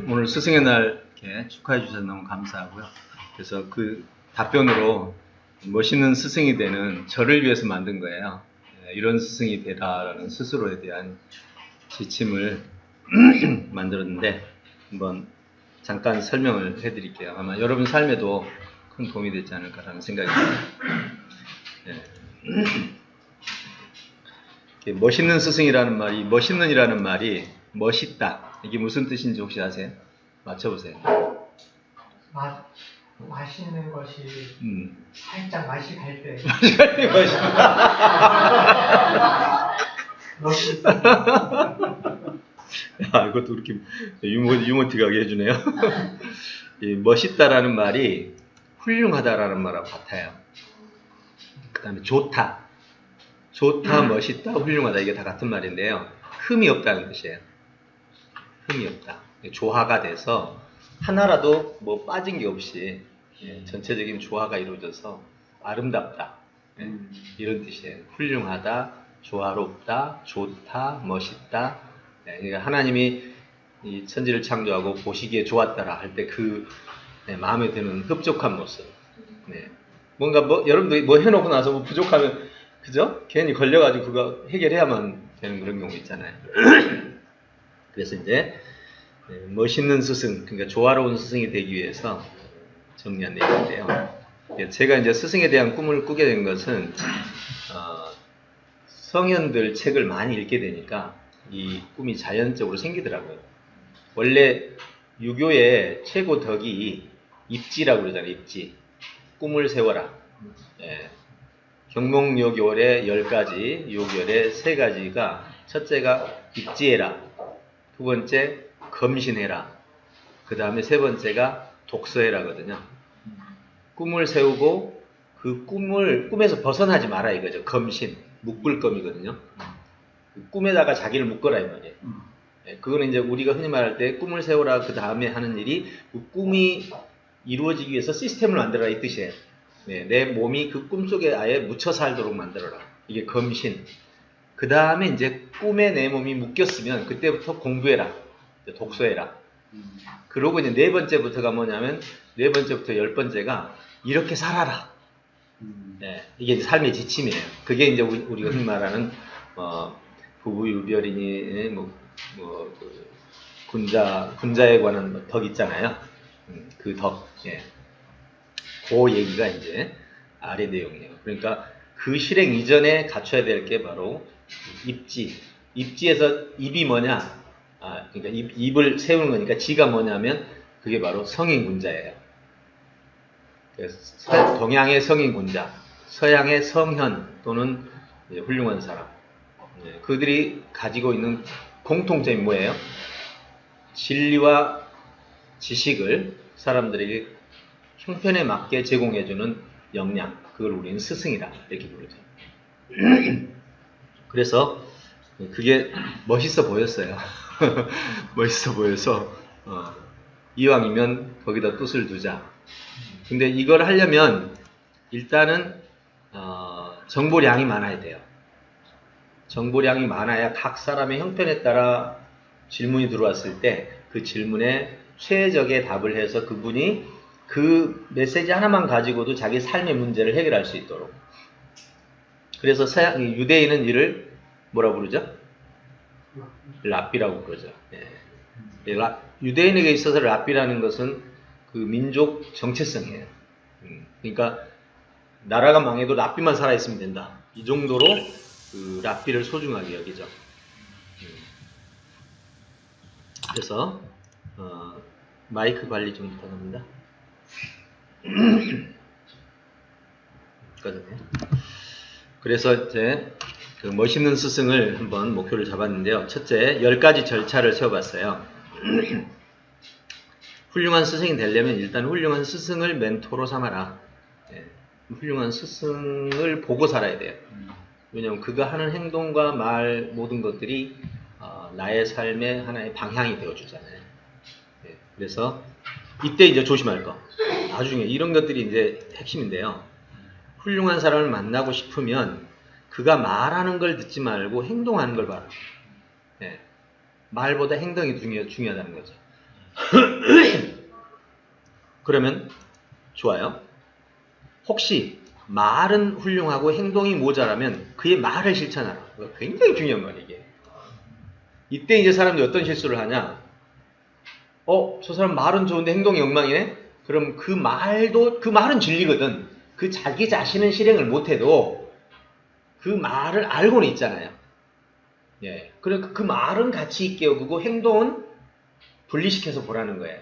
오늘 스승의 날 이렇게 축하해 주셔서 너무 감사하고요. 그래서 그 답변으로 멋있는 스승이 되는 저를 위해서 만든 거예요. 이런 스승이 되라라는 스스로에 대한 지침을 만들었는데 한번 잠깐 설명을 해드릴게요. 아마 여러분 삶에도 큰 도움이 되지 않을까라는 생각이 듭니다. 멋있는 스승이라는 말이, 멋있는이라는 말이 멋있다. 이게 무슨 뜻인지 혹시 아세요? 맞춰보세요. 맛있는 것이 살짝 맛이 갈 때. 맛이 갈 때 멋있다. 아, 이것도 이렇게 유머틱하게 해주네요. 이 멋있다라는 말이 훌륭하다라는 말하고 같아요. 그 다음에 좋다. 좋다, 멋있다, 훌륭하다. 이게 다 같은 말인데요. 흠이 없다는 뜻이에요. 흠이 없다. 조화가 돼서 하나라도 뭐 빠진 게 없이 전체적인 조화가 이루어져서 아름답다. 이런 뜻이에요. 훌륭하다, 조화롭다, 좋다, 멋있다. 그러니까 하나님이 이 천지를 창조하고 보시기에 좋았다라 할 때 그 마음에 드는 흡족한 모습. 뭔가 여러분도 뭐 해놓고 나서 뭐 부족하면 그죠? 괜히 걸려가지고 그거 해결해야만 되는 그런 경우 있잖아요. 그래서 이제 멋있는 스승, 그러니까 조화로운 스승이 되기 위해서 정리한 내용인데요. 제가 이제 스승에 대한 꿈을 꾸게 된 것은 성현들 책을 많이 읽게 되니까 이 꿈이 자연적으로 생기더라고요. 원래 유교의 최고 덕이 입지라고 그러잖아요. 입지. 꿈을 세워라. 경몽요결의 10가지, 요결의 3가지가 첫째가 입지해라, 두 번째 검신해라, 그 다음에 세 번째가 독서해라거든요. 꿈을 세우고 그 꿈에서 벗어나지 마라 이거죠. 검신, 묶을검이거든요. 꿈에다가 자기를 묶어라 이 말이에요. 그거는 이제 우리가 흔히 말할 때 꿈을 세우라 그 다음에 하는 일이 그 꿈이 이루어지기 위해서 시스템을 만들어라 이 뜻이에요. 내 몸이 그 꿈속에 아예 묻혀 살도록 만들어라. 이게 검신. 그 다음에 이제 꿈에 내 몸이 묶였으면 그때부터 공부해라. 독서해라. 그러고 이제 4번째부터가 뭐냐면 4번째부터 10번째가 이렇게 살아라. 이게 이제 삶의 지침이에요. 그게 이제 우리가 흔히 말하는 부부유별이니 군자에 관한 덕 있잖아요. 그 덕. 그 얘기가 이제 아래 내용이에요. 그러니까 그 실행 이전에 갖춰야 될 게 바로 입지. 입지에서 입이 뭐냐? 그러니까 입을 세우는 거니까 지가 뭐냐면 그게 바로 성인군자예요. 동양의 성인군자, 서양의 성현 또는 훌륭한 사람. 그들이 가지고 있는 공통점이 뭐예요? 진리와 지식을 사람들에게 형편에 맞게 제공해주는 역량, 그걸 우리는 스승이다 이렇게 부르죠. 그래서 그게 멋있어 보였어요. 멋있어 보여서 이왕이면 거기다 뜻을 두자. 근데 이걸 하려면 일단은 정보량이 많아야 돼요. 정보량이 많아야 각 사람의 형편에 따라 질문이 들어왔을 때 그 질문에 최적의 답을 해서 그분이 그 메시지 하나만 가지고도 자기 삶의 문제를 해결할 수 있도록. 그래서 유대인은 이를 뭐라고 부르죠? 랍비라고 그러죠. 유대인에게 있어서 랍비라는 것은 그 민족 정체성이에요. 그러니까 나라가 망해도 랍비만 살아있으면 된다. 이 정도로 그 랍비를 소중하게 여기죠. 그래서 마이크 관리 좀 부탁합니다. 그래서 이제 그 멋있는 스승을 한번 목표를 잡았는데요. 첫째, 10가지 절차를 세워봤어요. 훌륭한 스승이 되려면 일단 훌륭한 스승을 멘토로 삼아라. 훌륭한 스승을 보고 살아야 돼요. 왜냐하면 그가 하는 행동과 말 모든 것들이 나의 삶의 하나의 방향이 되어주잖아요. 그래서 이때 이제 조심할 거. 나중에 이런 것들이 이제 핵심인데요. 훌륭한 사람을 만나고 싶으면 그가 말하는 걸 듣지 말고 행동하는 걸 봐라. 말보다 행동이 중요하다는 거죠. 그러면 좋아요. 혹시 말은 훌륭하고 행동이 모자라면 그의 말을 실천하라. 굉장히 중요한 말이에요, 이게. 이때 이제 사람들이 어떤 실수를 하냐? 저 사람 말은 좋은데 행동이 엉망이네? 그럼 그 말은 진리거든. 그 자기 자신은 실행을 못해도 그 말을 알고는 있잖아요. 예. 그러니까 그 말은 가치 있게 여기고 행동은 분리시켜서 보라는 거예요.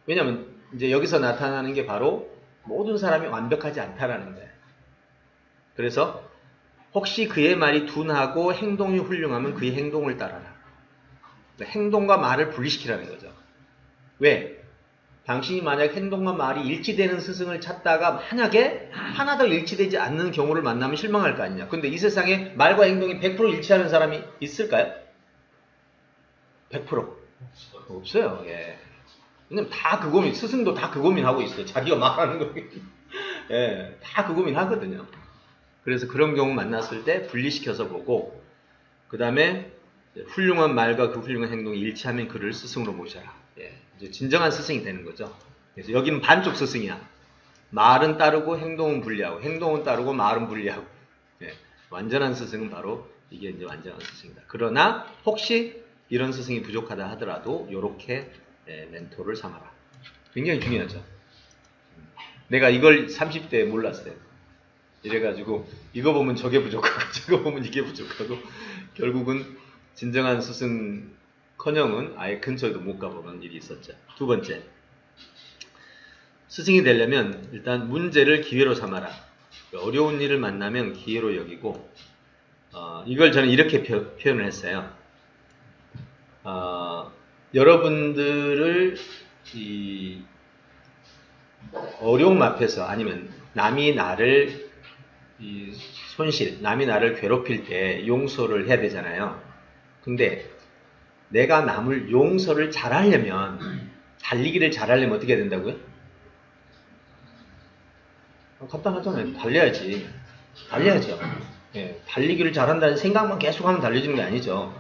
왜냐면 이제 여기서 나타나는 게 바로 모든 사람이 완벽하지 않다라는 거예요. 그래서 혹시 그의 말이 둔하고 행동이 훌륭하면 그의 행동을 따라라. 행동과 말을 분리시키라는 거죠. 왜? 당신이 만약 행동과 말이 일치되는 스승을 찾다가 만약에 하나도 일치되지 않는 경우를 만나면 실망할 거 아니냐. 근데 이 세상에 말과 행동이 100% 일치하는 사람이 있을까요? 100%? 없어요. 예. 왜냐면 다 그 고민, 스승도 다 그 고민하고 있어요. 자기가 말하는 거. 예, 다 그 고민 하거든요. 그래서 그런 경우 만났을 때 분리시켜서 보고, 그 다음에 훌륭한 말과 그 훌륭한 행동이 일치하면 그를 스승으로 모셔라. 예, 이제 진정한 스승이 되는 거죠. 그래서 여기는 반쪽 스승이야. 말은 따르고 행동은 분리하고, 행동은 따르고 말은 분리하고. 예, 완전한 스승은 바로 이게 이제 완전한 스승이다. 그러나 혹시 이런 스승이 부족하다 하더라도 이렇게 멘토를 삼아라. 굉장히 중요하죠. 내가 이걸 30대에 몰랐어요. 이래가지고 이거 보면 저게 부족하고 저거 보면 이게 부족하고 결국은 진정한 스승커녕은 아예 근처에도 못 가보는 일이 있었죠. 두 번째, 스승이 되려면 일단 문제를 기회로 삼아라. 어려운 일을 만나면 기회로 여기고, 이걸 저는 이렇게 표현을 했어요. 여러분들을 이 어려움 앞에서 아니면 남이 나를 남이 나를 괴롭힐 때 용서를 해야 되잖아요. 근데 내가 남을 용서를 잘하려면, 달리기를 잘하려면 어떻게 해야 된다고요? 간단하잖아요. 달려야지. 달려야죠. 예, 달리기를 잘한다는 생각만 계속하면 달려지는 게 아니죠.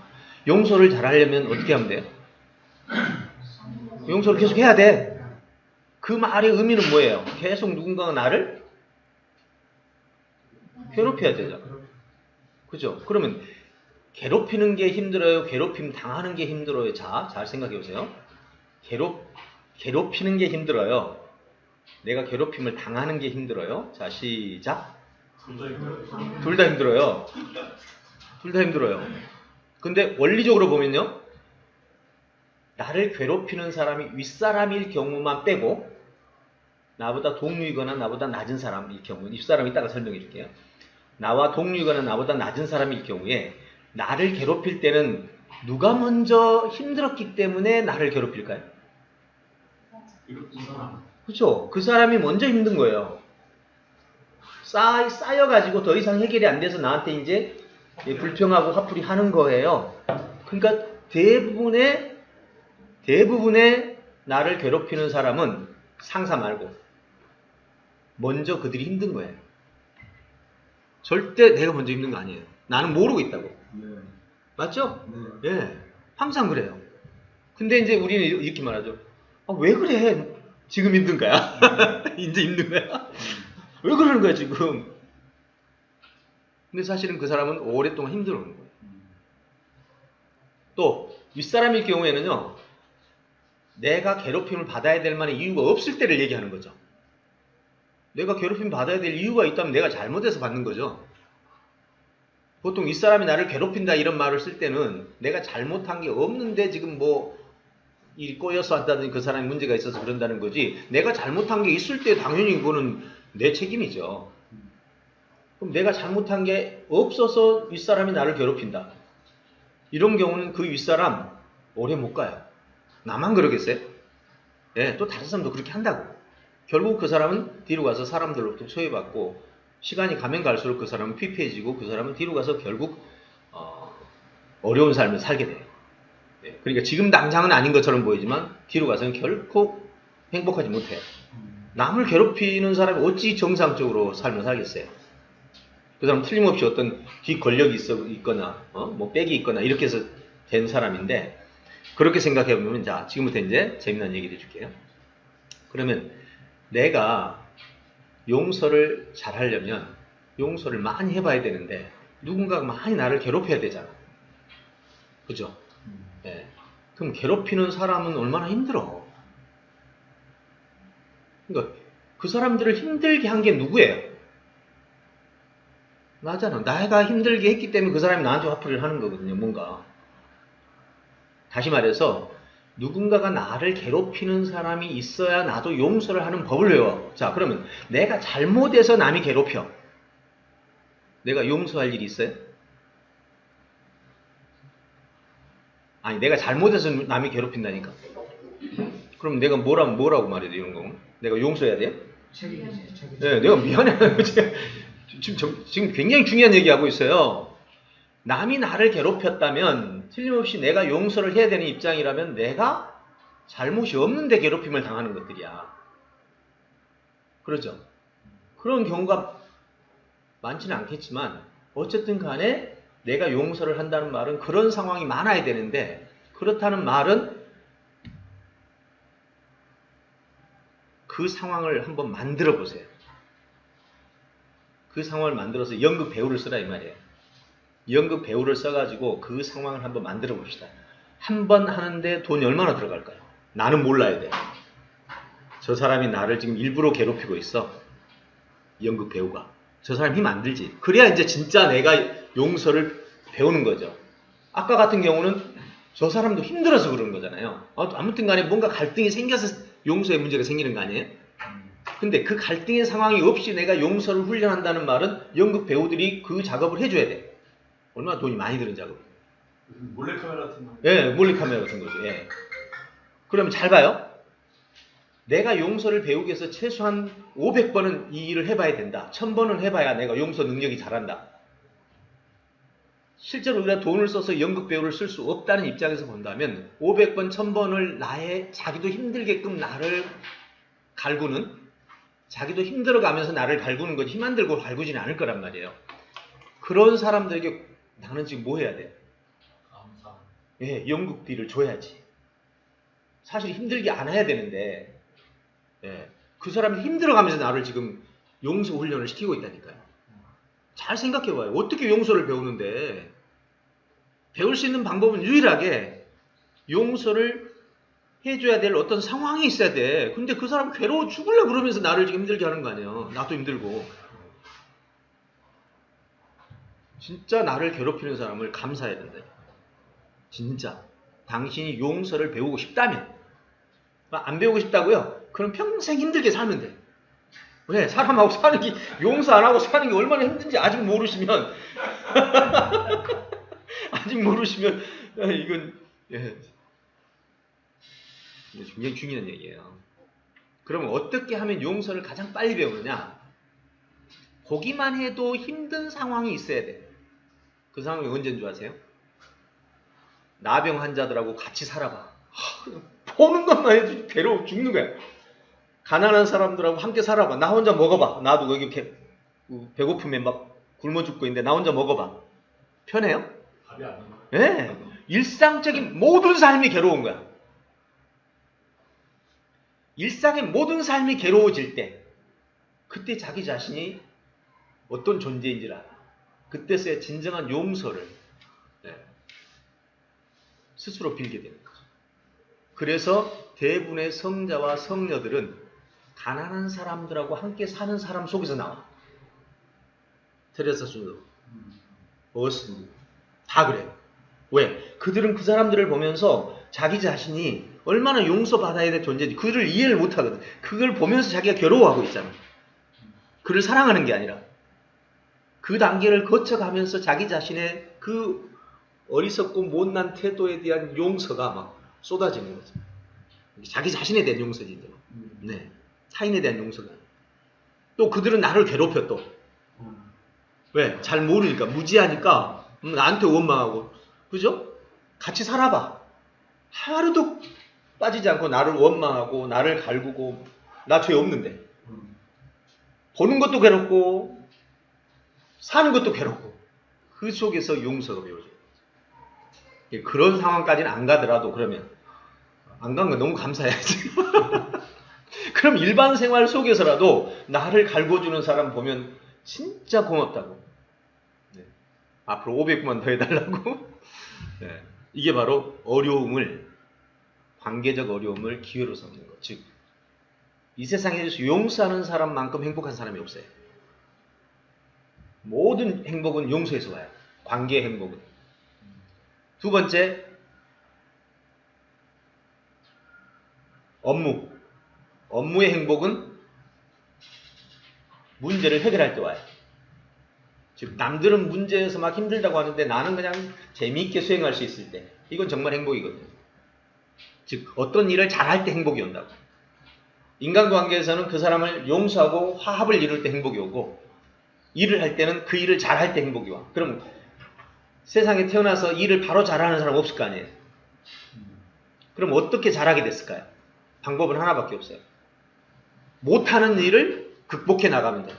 용서를 잘하려면 어떻게 하면 돼요? 용서를 계속 해야 돼. 그 말의 의미는 뭐예요? 계속 누군가가 나를 괴롭혀야 되죠. 그죠? 그러면 괴롭히는 게 힘들어요? 괴롭힘 당하는 게 힘들어요? 자, 잘 생각해 보세요. 괴롭히는 게 힘들어요? 내가 괴롭힘을 당하는 게 힘들어요? 자, 시작. 둘 다 힘들어요. 둘 다 힘들어요. 근데 원리적으로 보면요, 나를 괴롭히는 사람이 윗사람일 경우만 빼고, 나보다 동류이거나 나보다 낮은 사람일 경우, 윗사람 이따가 설명해 줄게요. 나와 동류이거나 나보다 낮은 사람일 경우에 나를 괴롭힐 때는 누가 먼저 힘들었기 때문에 나를 괴롭힐까요? 그렇죠. 그 사람이 먼저 힘든 거예요. 쌓여가지고 더 이상 해결이 안 돼서 나한테 이제 불평하고 화풀이 하는 거예요. 그러니까 대부분의 나를 괴롭히는 사람은 상사 말고 먼저 그들이 힘든 거예요. 절대 내가 먼저 힘든 거 아니에요. 나는 모르고 있다고. 네. 맞죠? 네. 예. 항상 그래요. 근데 이제 우리는 이렇게 말하죠. 왜 그래? 지금 힘든 거야? 이제 힘든 거야? 왜 그러는 거야, 지금? 근데 사실은 그 사람은 오랫동안 힘들어하는 거예요. 또, 윗사람일 경우에는요, 내가 괴롭힘을 받아야 될 만한 이유가 없을 때를 얘기하는 거죠. 내가 괴롭힘 받아야 될 이유가 있다면 내가 잘못해서 받는 거죠. 보통 윗사람이 나를 괴롭힌다 이런 말을 쓸 때는 내가 잘못한 게 없는데 지금 뭐 일이 꼬여서 한다든지 그 사람이 문제가 있어서 그런다는 거지, 내가 잘못한 게 있을 때 당연히 그거는 내 책임이죠. 그럼 내가 잘못한 게 없어서 윗사람이 나를 괴롭힌다. 이런 경우는 그 윗사람 오래 못 가요. 나만 그러겠어요? 네, 또 다른 사람도 그렇게 한다고. 결국 그 사람은 뒤로 가서 사람들로부터 소외받고, 시간이 가면 갈수록 그 사람은 피폐해지고, 그 사람은 뒤로 가서 결국 어려운 삶을 살게 돼요. 네, 그러니까 지금 당장은 아닌 것처럼 보이지만 뒤로 가서는 결코 행복하지 못해요. 남을 괴롭히는 사람이 어찌 정상적으로 삶을 살겠어요? 그 사람은 틀림없이 어떤 뒷 권력이 있거나 뭐 백이 있거나 이렇게 해서 된 사람인데, 그렇게 생각해보면, 자, 지금부터 이제 재미난 얘기를 해줄게요. 그러면 내가 용서를 잘 하려면 용서를 많이 해봐야 되는데 누군가가 많이 나를 괴롭혀야 되잖아. 그죠? 네. 그럼 괴롭히는 사람은 얼마나 힘들어. 그러니까 그 사람들을 힘들게 한 게 누구예요? 나잖아. 내가 힘들게 했기 때문에 그 사람이 나한테 화풀이를 하는 거거든요. 뭔가. 다시 말해서 누군가가 나를 괴롭히는 사람이 있어야 나도 용서를 하는 법을 외워. 자, 그러면 내가 잘못해서 남이 괴롭혀. 내가 용서할 일이 있어요? 아니, 내가 잘못해서 남이 괴롭힌다니까. 그럼 내가 뭐라고 말해야 돼, 이런 거? 내가 용서해야 돼요? 책임이지. 네, 내가 미안해. 지금 굉장히 중요한 얘기하고 있어요. 남이 나를 괴롭혔다면 틀림없이 내가 용서를 해야 되는 입장이라면 내가 잘못이 없는데 괴롭힘을 당하는 것들이야. 그렇죠? 그런 경우가 많지는 않겠지만 어쨌든 간에 내가 용서를 한다는 말은 그런 상황이 많아야 되는데 그렇다는 말은 그 상황을 한번 만들어 보세요. 그 상황을 만들어서 연극 배우를 쓰라 이 말이에요. 연극 배우를 써가지고 그 상황을 한번 만들어 봅시다. 한 번 하는데 돈이 얼마나 들어갈까요? 나는 몰라야 돼. 저 사람이 나를 지금 일부러 괴롭히고 있어. 연극 배우가. 저 사람 힘 안 들지. 그래야 이제 진짜 내가 용서를 배우는 거죠. 아까 같은 경우는 저 사람도 힘들어서 그러는 거잖아요. 아무튼 간에 뭔가 갈등이 생겨서 용서의 문제가 생기는 거 아니에요? 근데 그 갈등의 상황이 없이 내가 용서를 훈련한다는 말은 연극 배우들이 그 작업을 해줘야 돼. 얼마나 돈이 많이 드는 작업. 몰래카메라 같은 거. 예, 몰래카메라 같은 거죠. 예. 그러면 잘 봐요. 내가 용서를 배우기 위해서 최소한 500번은 이 일을 해봐야 된다. 1000번은 해봐야 내가 용서 능력이 자란다. 실제로 우리가 돈을 써서 연극 배우를 쓸 수 없다는 입장에서 본다면 500번, 1000번을 자기도 힘들게끔 나를 갈구는, 자기도 힘들어가면서 나를 갈구는 거지 힘 안 들고 갈구지는 않을 거란 말이에요. 그런 사람들에게 나는 지금 뭐 해야 돼? 감사. 예, 연극비를 줘야지. 사실 힘들게 안 해야 되는데 예, 그 사람이 힘들어가면서 나를 지금 용서 훈련을 시키고 있다니까요. 잘 생각해봐요. 어떻게 용서를 배우는데 배울 수 있는 방법은 유일하게 용서를 해줘야 될 어떤 상황이 있어야 돼. 근데 그 사람 괴로워 죽으려고 그러면서 나를 지금 힘들게 하는 거 아니에요. 나도 힘들고. 진짜 나를 괴롭히는 사람을 감사해야 된다. 진짜. 당신이 용서를 배우고 싶다면. 안 배우고 싶다고요? 그럼 평생 힘들게 살면 돼. 왜? 사람하고 사는 게, 용서 안 하고 사는 게 얼마나 힘든지 아직 모르시면, 이건, 예. 굉장히 중요한 얘기예요. 그러면 어떻게 하면 용서를 가장 빨리 배우느냐? 보기만 해도 힘든 상황이 있어야 돼. 그 상황이 언제인 줄 아세요? 나병 환자들하고 같이 살아봐. 보는 것만 해도 괴로워 죽는 거야. 가난한 사람들하고 함께 살아봐. 나 혼자 먹어봐. 나도 여기 이렇게 배고픔에 막 굶어 죽고 있는데 나 혼자 먹어봐. 편해요? 답이 안 나와. 예. 일상적인 모든 삶이 괴로운 거야. 일상의 모든 삶이 괴로워질 때 그때 자기 자신이 어떤 존재인지를 알아. 그때서야 진정한 용서를 스스로 빌게 되는 거죠. 그래서 대부분의 성자와 성녀들은 가난한 사람들하고 함께 사는 사람 속에서 나와. 테레사 수도, 어스틴 다 그래요. 왜? 그들은 그 사람들을 보면서 자기 자신이 얼마나 용서받아야 될 존재인지 그를 이해를 못하거든. 그걸 보면서 자기가 괴로워하고 있잖아. 그를 사랑하는 게 아니라 그 단계를 거쳐가면서 자기 자신의 그 어리석고 못난 태도에 대한 용서가 막 쏟아지는 거죠. 자기 자신에 대한 용서지. 네. 타인에 대한 용서가. 또 그들은 나를 괴롭혀 또. 왜? 잘 모르니까, 무지하니까 나한테 원망하고. 그죠? 같이 살아봐. 하루도 빠지지 않고 나를 원망하고 나를 갈구고 나 죄 없는데. 보는 것도 괴롭고 사는 것도 괴롭고 그 속에서 용서가 배워져요. 그런 상황까지는 안 가더라도 그러면 안 간 건 너무 감사해야지. 그럼 일반 생활 속에서라도 나를 갈궈주는 사람 보면 진짜 고맙다고. 네. 앞으로 500만 더 해달라고. 네. 이게 바로 어려움을, 관계적 어려움을 기회로 삼는 것. 즉, 이 세상에서 용서하는 사람만큼 행복한 사람이 없어요. 모든 행복은 용서에서 와요. 관계의 행복은. 두 번째, 업무의 행복은 문제를 해결할 때 와요. 즉 남들은 문제에서 막 힘들다고 하는데 나는 그냥 재미있게 수행할 수 있을 때, 이건 정말 행복이거든요. 즉 어떤 일을 잘할 때 행복이 온다고. 인간관계에서는 그 사람을 용서하고 화합을 이룰 때 행복이 오고, 일을 할 때는 그 일을 잘할 때 행복이 와. 그럼 세상에 태어나서 일을 바로 잘하는 사람 없을 거 아니에요. 그럼 어떻게 잘하게 됐을까요? 방법은 하나밖에 없어요. 못하는 일을 극복해 나가면 돼요.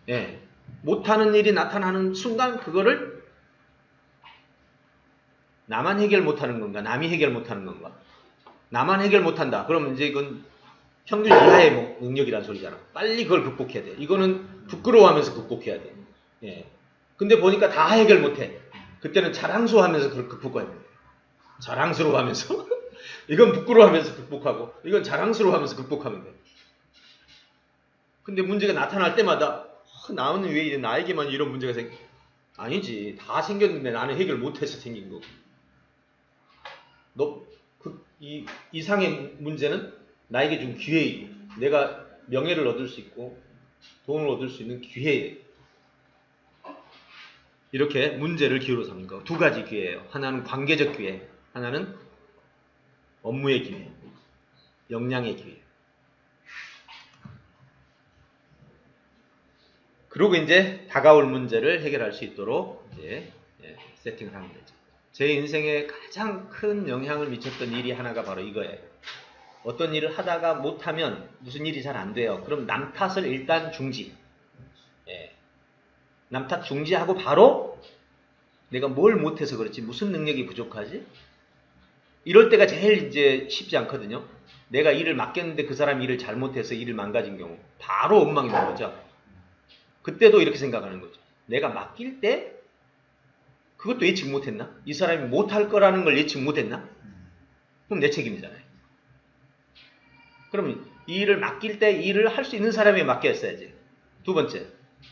예. 못하는 일이 나타나는 순간 그거를 나만 해결 못하는 건가, 남이 해결 못하는 건가. 나만 해결 못한다. 그러면 이제 이건 평균 이하의 능력이라는 소리잖아. 빨리 그걸 극복해야 돼. 이거는 부끄러워하면서 극복해야 돼. 예. 근데 보니까 다 해결 못해. 그때는 자랑스러워하면서 그걸 극복해야 돼. 자랑스러워하면서 이건 부끄러워하면서 극복하고, 이건 자랑스러워하면서 극복하면 돼. 근데 문제가 나타날 때마다 나는 왜 이래, 나에게만 이런 문제가 아니지. 다 생겼는데 나는 해결 못해서 생긴 거고. 이 이상의 문제는 나에게 준 기회이고, 내가 명예를 얻을 수 있고 돈을 얻을 수 있는 기회예요. 이렇게 문제를 기회로 삼는 거. 두 가지 기회예요. 하나는 관계적 기회, 하나는 업무의 기회, 역량의 기회. 그리고 이제 다가올 문제를 해결할 수 있도록 이제 세팅을 하는 거죠. 제 인생에 가장 큰 영향을 미쳤던 일이 하나가 바로 이거예요. 어떤 일을 하다가 못하면 무슨 일이 잘 안 돼요. 그럼 남 탓을 일단 중지. 남 탓 중지하고 바로 내가 뭘 못해서 그렇지, 무슨 능력이 부족하지? 이럴 때가 제일 이제 쉽지 않거든요. 내가 일을 맡겼는데 그 사람이 일을 잘못해서 일을 망가진 경우 바로 엉망이 된 거죠. 그때도 이렇게 생각하는 거죠. 내가 맡길 때 그것도 예측 못했나? 이 사람이 못할 거라는 걸 예측 못했나? 그럼 내 책임이잖아요. 그럼 이 일을 맡길 때 일을 할 수 있는 사람이 맡겼어야지. 두 번째,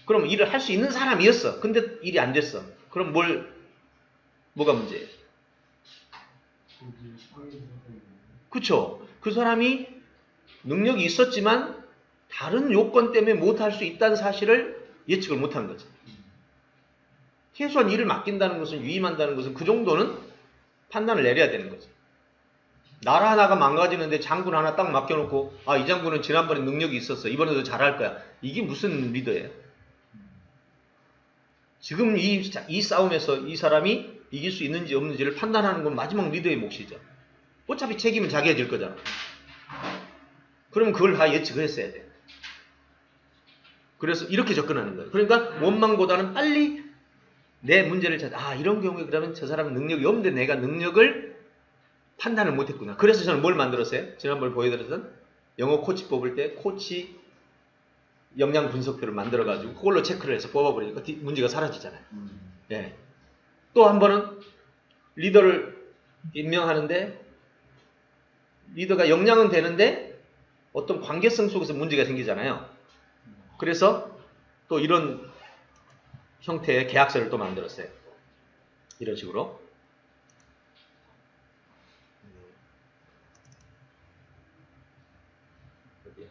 그럼 일을 할 수 있는 사람이었어. 근데 일이 안 됐어. 그럼 뭐가 문제예요? 그쵸? 그 사람이 능력이 있었지만 다른 요건 때문에 못할 수 있다는 사실을 예측을 못한 거죠. 최소한 일을 맡긴다는 것은, 위임한다는 것은 그 정도는 판단을 내려야 되는 거죠. 나라 하나가 망가지는데 장군 하나 딱 맡겨놓고, 아, 이 장군은 지난번에 능력이 있었어, 이번에도 잘할 거야. 이게 무슨 리더예요? 지금 이 싸움에서 이 사람이 이길 수 있는지 없는지를 판단하는 건 마지막 리더의 몫이죠. 어차피 책임은 자기가 질 거잖아. 그러면 그걸 다 예측을 했어야 돼. 그래서 이렇게 접근하는 거예요. 그러니까 원망보다는 빨리 내 문제를 찾아, 이런 경우에 그러면 저 사람은 능력이 없는데 내가 능력을 판단을 못했구나. 그래서 저는 뭘 만들었어요? 지난번에 보여드렸던 영어 코치 뽑을 때 코치 역량 분석표를 만들어가지고 그걸로 체크를 해서 뽑아버리니까 문제가 사라지잖아요. 예. 또 한 번은 리더를 임명하는데 리더가 역량은 되는데 어떤 관계성 속에서 문제가 생기잖아요. 그래서 또 이런 형태의 계약서를 또 만들었어요. 이런 식으로. 어디야?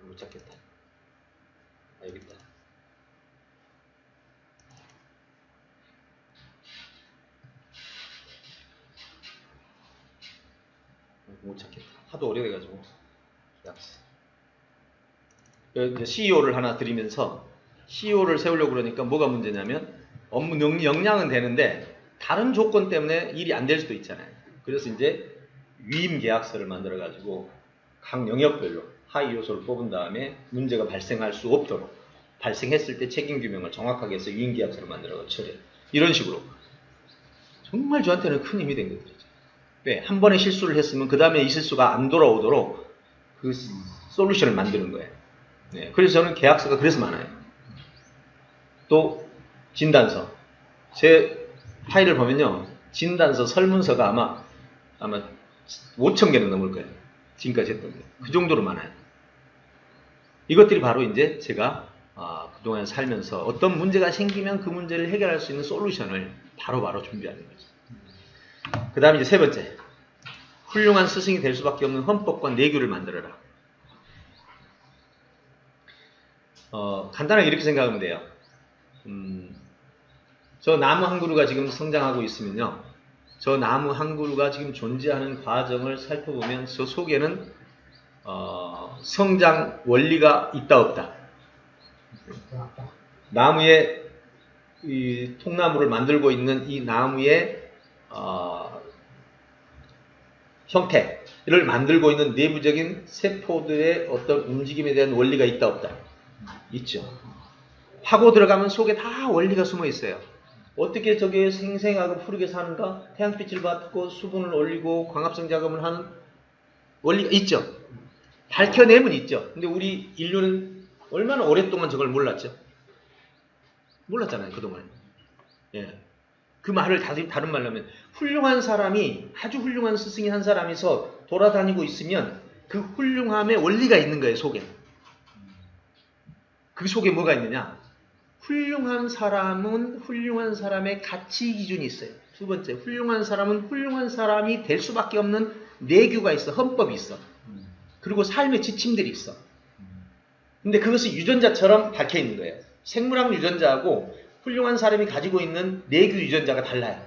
못 찾겠다. 여기 있다. 못 찾겠다. 하도 오래돼가지고. 계약서. CEO를 하나 드리면서 CEO를 세우려고 그러니까 뭐가 문제냐면 업무 역량은 되는데 다른 조건 때문에 일이 안 될 수도 있잖아요. 그래서 이제 위임 계약서를 만들어 가지고 각 영역별로 하위 요소를 뽑은 다음에 문제가 발생할 수 없도록 발생했을 때 책임 규명을 정확하게 해서 유인계약서를 만들어 처리해. 이런 식으로. 정말 저한테는 큰 힘이 된 것들이죠. 왜? 한 번의 실수를 했으면 그 다음에 이 실수가 안 돌아오도록 그 솔루션을 만드는 거예요. 네. 그래서 저는 계약서가 그래서 많아요. 또 진단서. 제 파일을 보면요. 진단서, 설문서가 아마 5,000개는 넘을 거예요. 지금까지 했던 게. 그 정도로 많아요. 이것들이 바로 이제 제가 그동안 살면서 어떤 문제가 생기면 그 문제를 해결할 수 있는 솔루션을 바로바로 준비하는 거죠. 그 다음에 이제 세 번째. 훌륭한 스승이 될 수밖에 없는 헌법과 내규를 만들어라. 간단하게 이렇게 생각하면 돼요. 저 나무 한 그루가 지금 성장하고 있으면요. 저 나무 한 그루가 지금 존재하는 과정을 살펴보면 저 속에는 성장 원리가 있다 없다. 나무의 이 통나무를 만들고 있는 이 나무의 형태를 만들고 있는 내부적인 세포들의 어떤 움직임에 대한 원리가 있다 없다. 있죠. 파고 들어가면 속에 다 원리가 숨어 있어요. 어떻게 저게 생생하고 푸르게 사는가? 태양빛을 받고 수분을 올리고 광합성 작업을 하는 원리가 있죠. 밝혀내면 있죠. 근데 우리 인류는 얼마나 오랫동안 저걸 몰랐죠? 몰랐잖아요, 그동안. 예. 그 말을 다른 말로 하면 훌륭한 사람이, 아주 훌륭한 스승이 한 사람이서 돌아다니고 있으면 그 훌륭함의 원리가 있는 거예요, 속에. 그 속에 뭐가 있느냐? 훌륭한 사람은 훌륭한 사람의 가치 기준이 있어요. 두 번째, 훌륭한 사람은 훌륭한 사람이 될 수밖에 없는 내규가 있어, 헌법이 있어. 그리고 삶의 지침들이 있어. 근데 그것이 유전자처럼 박혀 있는 거예요. 생물학 유전자하고 훌륭한 사람이 가지고 있는 내규 유전자가 달라요.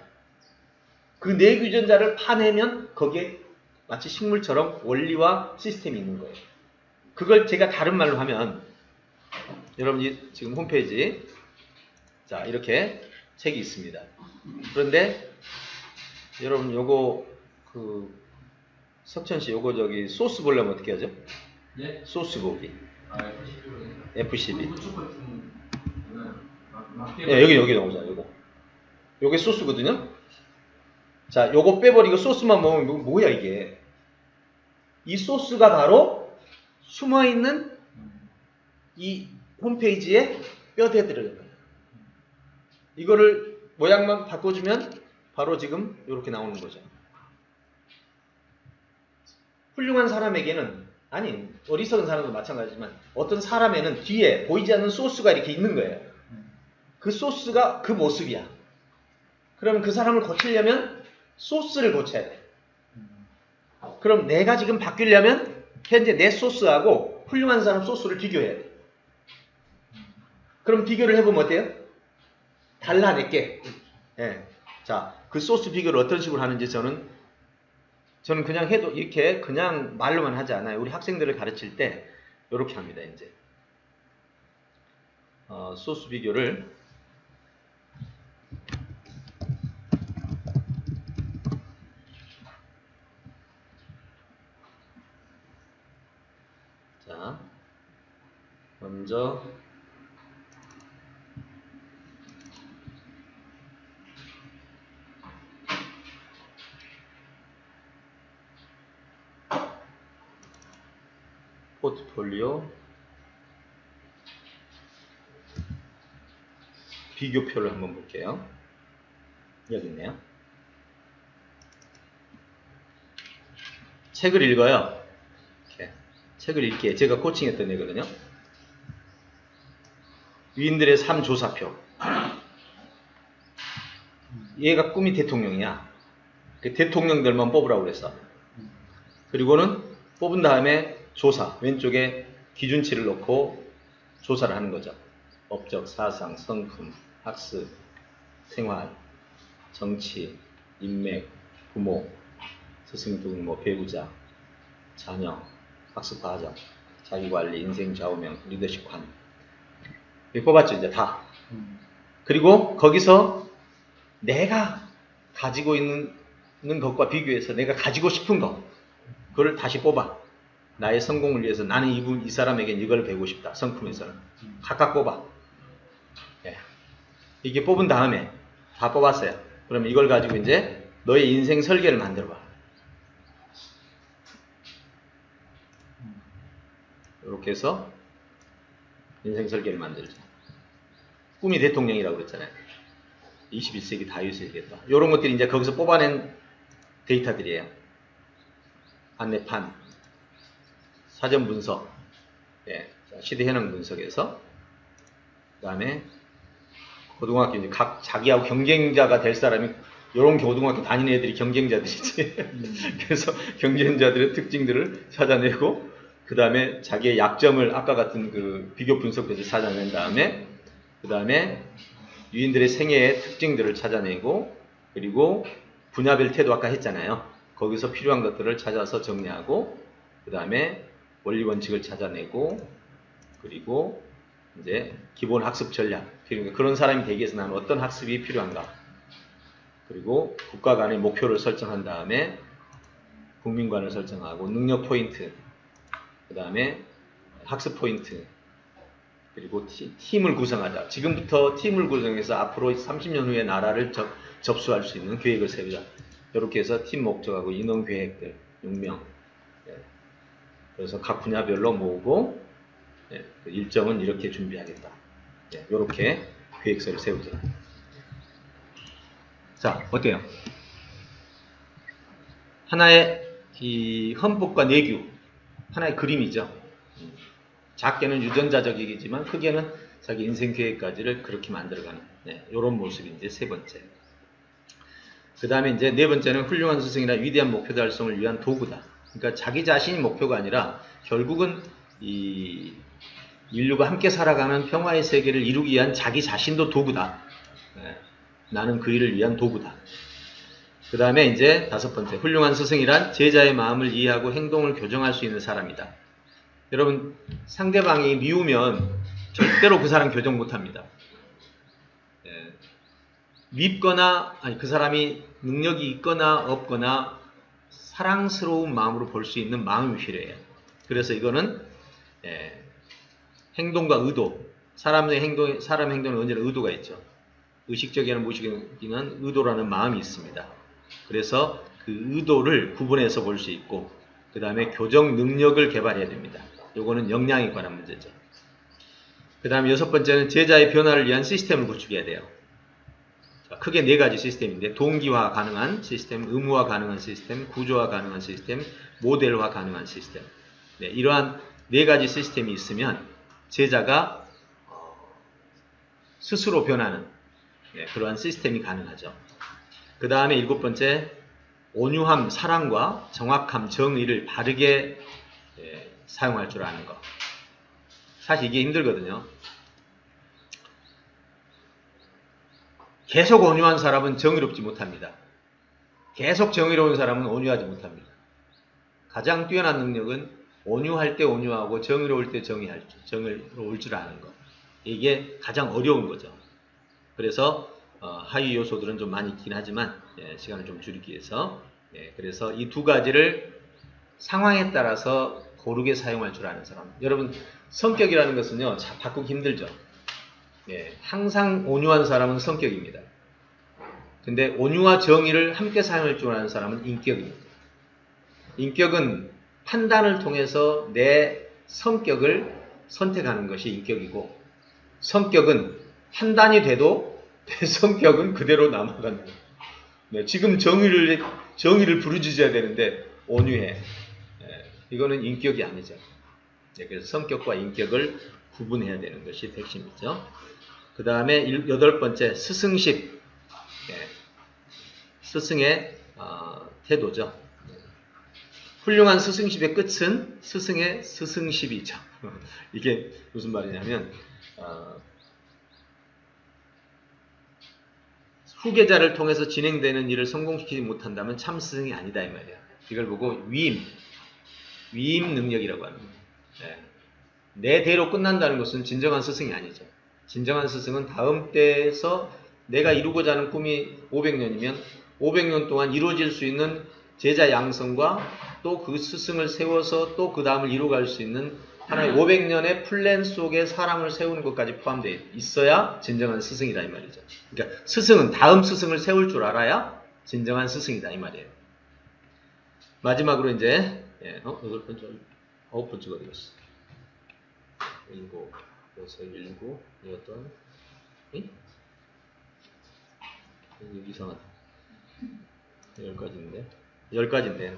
그 내규 유전자를 파내면 거기에 마치 식물처럼 원리와 시스템이 있는 거예요. 그걸 제가 다른 말로 하면 여러분이 지금 홈페이지 자 이렇게 책이 있습니다. 그런데 여러분 요거 석천씨 요거 저기 소스 보려면 어떻게 하죠? 네? 소스 보기. F12. F12. 예, 여기 나오자. 요게 소스거든요. 자, 요거 빼버리고 소스만 먹으면 뭐야 이게? 이 소스가 바로 숨어 있는 이 홈페이지에 뼈대에 들어가요. 이거를 모양만 바꿔주면 바로 지금 이렇게 나오는 거죠. 훌륭한 사람에게는 아니 어리석은 사람도 마찬가지지만 어떤 사람에는 뒤에 보이지 않는 소스가 이렇게 있는 거예요. 그 소스가 그 모습이야. 그러면 그 사람을 고치려면 소스를 고쳐야 돼. 그럼 내가 지금 바뀌려면 현재 내 소스하고 훌륭한 사람 소스를 비교해야 돼. 그럼 비교를 해보면 어때요? 달라 내게. 예. 자, 그 소스 비교를 어떤 식으로 하는지 저는 그냥 해도 이렇게 그냥 말로만 하지 않아요. 우리 학생들을 가르칠 때 이렇게 합니다. 이제 소스 비교를 자 먼저 포트폴리오 비교표를 한번 볼게요. 여기 있네요. 책을 읽어요. 이렇게. 책을 읽기에 제가 코칭했던 애거든요. 위인들의 삶 조사표. 얘가 꿈이 대통령이야. 그 대통령들만 뽑으라고 그랬어. 그리고는 뽑은 다음에 조사, 왼쪽에 기준치를 놓고 조사를 하는 거죠. 업적, 사상, 성품, 학습, 생활, 정치, 인맥, 부모, 스승, 부모, 배우자, 자녀, 학습 과정, 자기관리, 인생 좌우명, 리더십 관. 이거 뽑았죠, 이제 다. 그리고 거기서 내가 가지고 있는 것과 비교해서 내가 가지고 싶은 거, 그걸 다시 뽑아. 나의 성공을 위해서 나는 이 사람에겐 이걸 배우고 싶다. 성품에서는. 각각 뽑아. 예. 이게 뽑은 다음에 다 뽑았어요. 그러면 이걸 가지고 이제 너의 인생 설계를 만들어봐. 이렇게 해서 인생 설계를 만들자. 꿈이 대통령이라고 그랬잖아요. 21세기 다윗이 되겠다. 이런 것들이 이제 거기서 뽑아낸 데이터들이에요. 안내판, 사전 분석, 예, 시대 현황 분석에서, 그 다음에 고등학교 이제 각 자기하고 경쟁자가 될 사람이 이런 고등학교 다니는 애들이 경쟁자들이지. 그래서 경쟁자들의 특징들을 찾아내고, 그 다음에 자기의 약점을 아까 같은 그 비교 분석에서 찾아낸 다음에, 그 다음에 유인들의 생애의 특징들을 찾아내고, 그리고 분야별 태도 아까 했잖아요. 거기서 필요한 것들을 찾아서 정리하고, 그 다음에 원리 원칙을 찾아내고, 그리고 이제 기본 학습 전략, 그러니까 그런 사람이 되기 위해서 나는 어떤 학습이 필요한가, 그리고 국가 간의 목표를 설정한 다음에 국민관을 설정하고 능력 포인트, 그 다음에 학습 포인트, 그리고 팀을 구성하자. 지금부터 팀을 구성해서 앞으로 30년 후에 나라를 접수할 수 있는 계획을 세우자. 이렇게 해서 팀 목적하고 인원 계획들 6명. 예. 그래서 각 분야별로 모으고, 예. 일정은 이렇게 준비하겠다. 예. 이렇게 계획서를 세우자. 자, 어때요? 하나의 이 헌법과 내규, 하나의 그림이죠. 작게는 유전자적이겠지만 크게는 자기 인생 계획까지를 그렇게 만들어가는, 네, 이런 모습이 이제 세 번째. 그 다음에 이제 네 번째는 훌륭한 스승이나 위대한 목표 달성을 위한 도구다. 그러니까 자기 자신이 목표가 아니라 결국은 이 인류가 함께 살아가는 평화의 세계를 이루기 위한 자기 자신도 도구다. 네, 나는 그 일을 위한 도구다. 그 다음에 이제 다섯 번째, 훌륭한 스승이란 제자의 마음을 이해하고 행동을 교정할 수 있는 사람이다. 여러분, 상대방이 미우면 절대로 그 사람 교정 못합니다. 예, 밉거나, 아니 그 사람이 능력이 있거나 없거나 사랑스러운 마음으로 볼 수 있는 마음이 필요해요. 그래서 이거는 행동과 의도, 사람 행동에는 언제나 의도가 있죠. 의식적이나 무의식적인 의도라는 마음이 있습니다. 그래서 그 의도를 구분해서 볼 수 있고, 그 다음에 교정 능력을 개발해야 됩니다. 요거는 역량에 관한 문제죠. 그 다음에 여섯 번째는 제자의 변화를 위한 시스템을 구축해야 돼요. 자, 크게 네 가지 시스템인데, 동기화 가능한 시스템, 의무화 가능한 시스템, 구조화 가능한 시스템, 모델화 가능한 시스템. 네, 이러한 네 가지 시스템이 있으면 제자가 스스로 변하는, 네, 그러한 시스템이 가능하죠. 그 다음에 일곱 번째, 온유함, 사랑과 정확함, 정의를 바르게 사용할 줄 아는 것. 사실 이게 힘들거든요. 계속 온유한 사람은 정의롭지 못합니다. 계속 정의로운 사람은 온유하지 못합니다. 가장 뛰어난 능력은 온유할 때 온유하고 정의로울 때 정의로울 줄 아는 것. 이게 가장 어려운 거죠. 그래서 하위 요소들은 좀 많이 있긴 하지만 시간을 좀 줄이기 위해서, 그래서 이 두 가지를 상황에 따라서 고르게 사용할 줄 아는 사람. 여러분, 성격이라는 것은요, 바꾸기 힘들죠. 항상 온유한 사람은 성격입니다. 근데 온유와 정의를 함께 사용할 줄 아는 사람은 인격입니다. 인격은 판단을 통해서 내 성격을 선택하는 것이 인격이고, 성격은 판단이 돼도 내 성격은 그대로 남아간다. 지금 정의를 부르짖어야 되는데 온유해. 이거는 인격이 아니죠. 그래서 성격과 인격을 구분해야 되는 것이 핵심이죠. 그 다음에 여덟 번째, 스승십. 스승의 태도죠. 훌륭한 스승십의 끝은 스승의 스승십이죠. 이게 무슨 말이냐면 후계자를 통해서 진행되는 일을 성공시키지 못한다면 참 스승이 아니다 이 말이야. 이걸 보고 위임 능력이라고 합니다. 내 대로 끝난다는 것은 진정한 스승이 아니죠. 진정한 스승은 다음 때에서 내가 이루고자 하는 꿈이 500년이면 500년 동안 이루어질 수 있는 제자 양성과 또 그 스승을 세워서 또 그 다음을 이루어갈 수 있는 하나의 500년의 플랜 속에 사람을 세우는 것까지 포함되어 있어야 진정한 스승이다 이 말이죠. 그러니까 스승은 다음 스승을 세울 줄 알아야 진정한 스승이다 이 말이에요. 마지막으로 이제 8번째, 9번째가 어디 갔어? 7, 6, 7, 8, 응? 이상하다. 10가지인데. 10가지인데.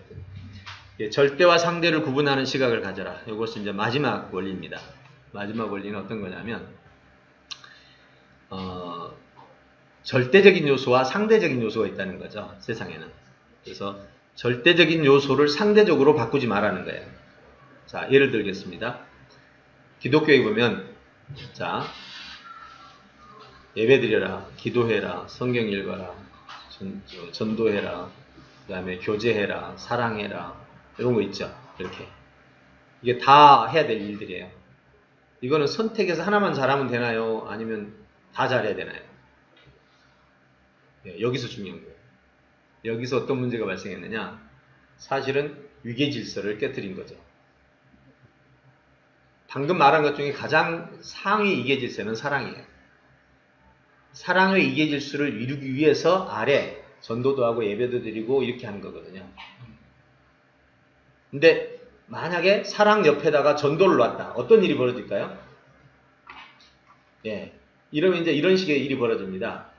절대와 상대를 구분하는 시각을 가져라. 이것은 이제 마지막 원리입니다. 마지막 원리는 어떤 거냐면, 절대적인 요소와 상대적인 요소가 있다는 거죠. 세상에는. 그래서 절대적인 요소를 상대적으로 바꾸지 말라는 거예요. 자, 예를 들겠습니다. 기독교에 보면, 자, 예배드려라, 기도해라, 성경 읽어라, 전도해라, 그 다음에 교제해라, 사랑해라, 이런 거 있죠. 이렇게. 이게 다 해야 될 일들이에요. 이거는 선택해서 하나만 잘하면 되나요? 아니면 다 잘해야 되나요? 여기서 중요한 거예요. 여기서 어떤 문제가 발생했느냐? 사실은 위계 질서를 깨뜨린 거죠. 방금 말한 것 중에 가장 상위 위계 질서는 사랑이에요. 사랑의 위계 질서를 이루기 위해서 아래 전도도 하고 예배도 드리고 이렇게 하는 거거든요. 근데 만약에 사랑 옆에다가 전도를 놨다. 어떤 일이 벌어질까요? 예. 이러면 이제 이런 식의 일이 벌어집니다.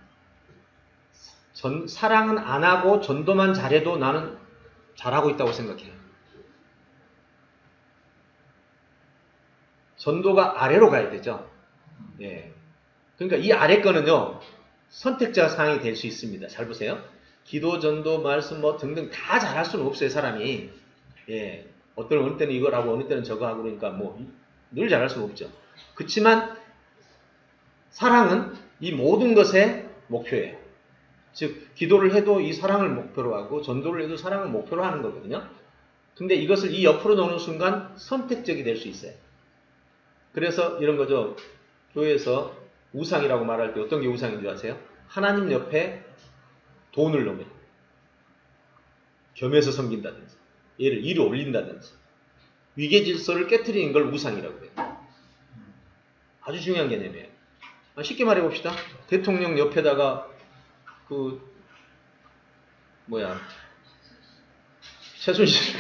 사랑은 안 하고 전도만 잘해도 나는 잘하고 있다고 생각해요. 전도가 아래로 가야 되죠. 예. 그러니까 이 아래 거는요, 선택자 사항이 될 수 있습니다. 잘 보세요. 기도, 전도, 말씀 뭐 등등 다 잘할 수는 없어요, 사람이. 예. 어느 때는 이걸 하고 어느 때는 저거 하고 그러니까 뭐 늘 잘할 수는 없죠. 그렇지만 사랑은 이 모든 것의 목표예요. 즉 기도를 해도 이 사랑을 목표로 하고 전도를 해도 사랑을 목표로 하는 거거든요. 근데 이것을 이 옆으로 놓는 순간 선택적이 될 수 있어요. 그래서 이런 거죠. 교회에서 우상이라고 말할 때 어떤 게 우상인 줄 아세요? 하나님 옆에 돈을 넣으면 겸해서 섬긴다든지 얘를 위로 올린다든지 위계 질서를 깨트리는 걸 우상이라고 해요. 아주 중요한 개념이에요. 쉽게 말해봅시다. 대통령 옆에다가 최순실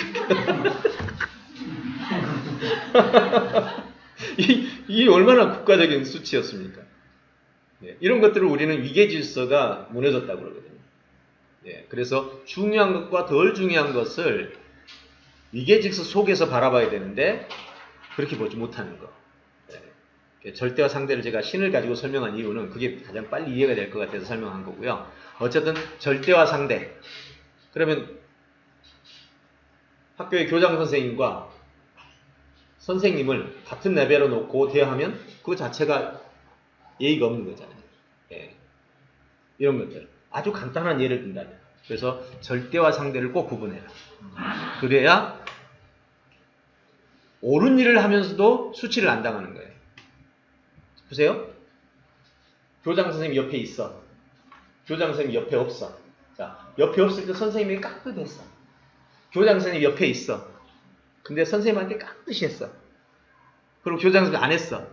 이 얼마나 국가적인 수치였습니까? 네, 이런 것들을 우리는 위계 질서가 무너졌다고 그러거든요. 네, 그래서 중요한 것과 덜 중요한 것을 위계 질서 속에서 바라봐야 되는데 그렇게 보지 못하는 거. 네, 절대와 상대를 제가 신을 가지고 설명한 이유는 그게 가장 빨리 이해가 될 것 같아서 설명한 거고요. 어쨌든 절대와 상대. 그러면 학교의 교장 선생님과 선생님을 같은 레벨로 놓고 대화하면 그 자체가 예의가 없는 거잖아요. 예. 이런 것들. 아주 간단한 예를 든다면. 그래서 절대와 상대를 꼭 구분해라. 그래야 옳은 일을 하면서도 수치를 안 당하는 거예요. 보세요. 교장 선생님 옆에 있어. 교장 선생님 옆에 없어. 자, 옆에 없을 때 선생님이 깍듯했어. 교장 선생님 옆에 있어. 근데 선생님한테 깍듯이 했어. 그리고 교장 선생님 안 했어.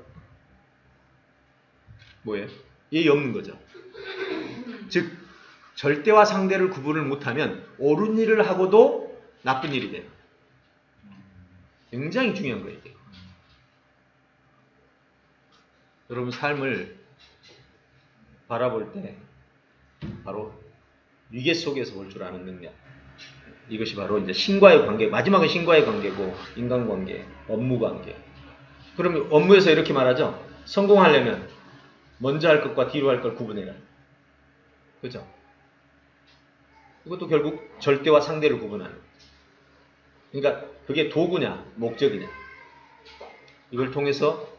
뭐예요? 예의 없는 거죠. 즉 절대와 상대를 구분을 못하면 옳은 일을 하고도 나쁜 일이 돼요. 굉장히 중요한 거예요. 이게. 여러분 삶을 바라볼 때 바로 위계 속에서 볼 줄 아는 능력. 이것이 바로 이제 신과의 관계, 마지막은 신과의 관계고 인간관계, 업무관계. 그러면 업무에서 이렇게 말하죠. 성공하려면 먼저 할 것과 뒤로 할 걸 구분해라. 그죠? 이것도 결국 절대와 상대를 구분하는 거죠. 그러니까 그게 도구냐, 목적이냐. 이걸 통해서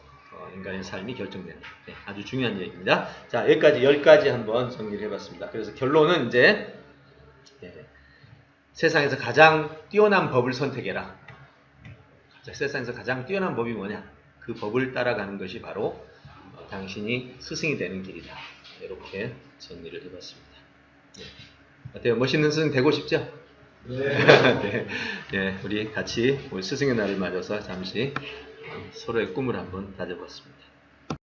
인간의 삶이 결정된다. 네, 아주 중요한 얘기입니다. 자, 여기까지 10가지 한번 정리를 해봤습니다. 그래서 결론은 이제 세상에서 가장 뛰어난 법을 선택해라. 세상에서 가장 뛰어난 법이 뭐냐? 그 법을 따라가는 것이 바로 당신이 스승이 되는 길이다. 이렇게 정리를 해봤습니다. 네. 어때요? 멋있는 스승 되고 싶죠? 네. 네, 우리 같이 우리 스승의 날을 맞아서 잠시 서로의 꿈을 한번 다져봤습니다.